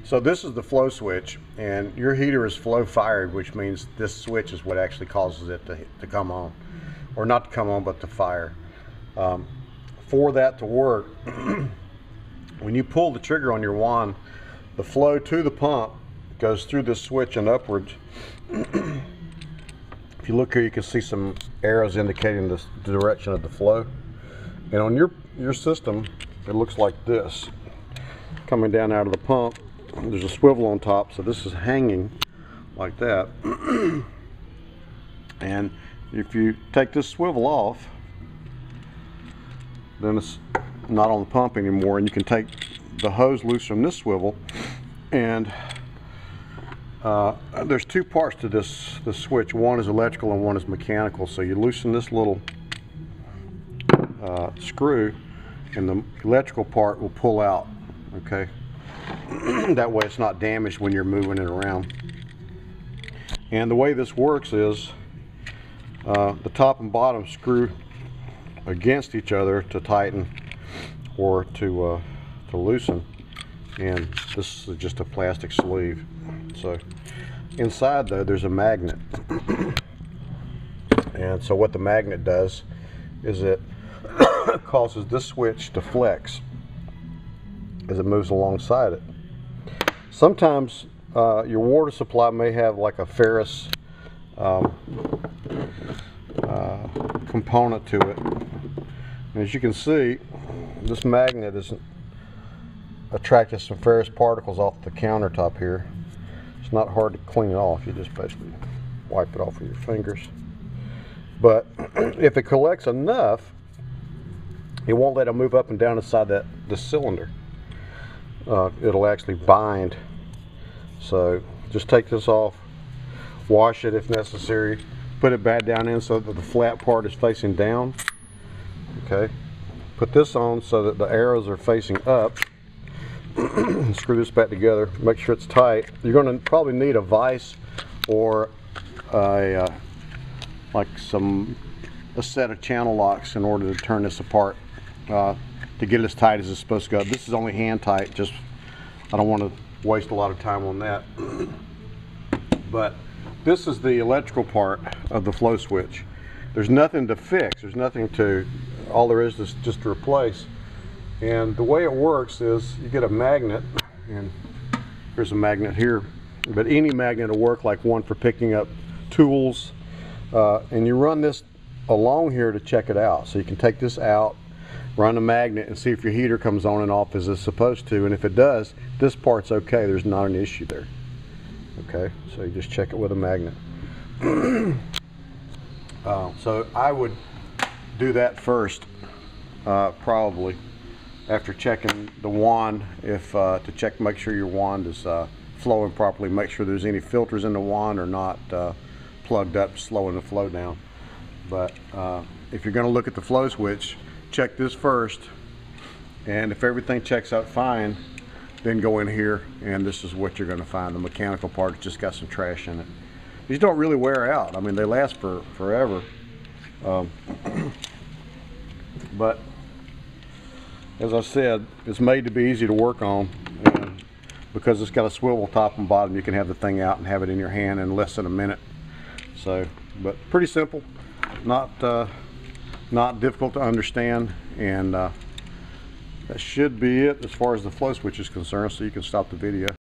So this is the flow switch, and your heater is flow fired, which means this switch is what actually causes it to come on, or not to come on, but to fire. For that to work, when you pull the trigger on your wand, the flow to the pump goes through this switch and upwards. If you look here, you can see some arrows indicating the direction of the flow. And on your system, it looks like this. Coming down out of the pump, there's a swivel on top, so this is hanging like that. And if you take this swivel off, then it's not on the pump anymore, and you can take the hose loose from this swivel. And there's two parts to this switch. One is electrical and one is mechanical. So you loosen this little screw, and the electrical part will pull out. Okay, that way it's not damaged when you're moving it around. And the way this works is the top and bottom screw against each other to tighten or to loosen, and this is just a plastic sleeve. So inside though, there's a magnet. And so what the magnet does is it causes this switch to flex as it moves alongside it. Sometimes your water supply may have like a ferrous component to it. And as you can see, this magnet is attracting some ferrous particles off the countertop here. It's not hard to clean it off. You just basically wipe it off with your fingers. But if it collects enough, it won't let it move up and down inside the cylinder. It'll actually bind. So just take this off, wash it if necessary, put it back down in so that the flat part is facing down. Okay, put this on so that the arrows are facing up. Screw this back together, make sure it's tight. You're going to probably need a vise or a set of channel locks in order to turn this apart to get it as tight as it's supposed to go. This is only hand tight, just I don't want to waste a lot of time on that. But this is the electrical part of the flow switch. There's nothing to fix, there's nothing to, all there is just to replace. And the way it works is you get a magnet, and there's a magnet here, but any magnet will work, like one for picking up tools, and you run this along here to check it out. So you can take this out, run a magnet, and see if your heater comes on and off as it's supposed to, and if it does, this part's okay, there's not an issue there. Okay, so you just check it with a magnet. So I would do that first, probably after checking the wand, make sure your wand is flowing properly, make sure there's any filters in the wand or not plugged up, slowing the flow down. But if you're going to look at the flow switch, check this first, and if everything checks out fine, then go in here, and this is what you're going to find. The mechanical part just got some trash in it. These don't really wear out. I mean, they last forever. But as I said, it's made to be easy to work on, and because it's got a swivel top and bottom, you can have the thing out and have it in your hand in less than a minute. So, but pretty simple, not difficult to understand, and that should be it as far as the flow switch is concerned. So you can stop the video.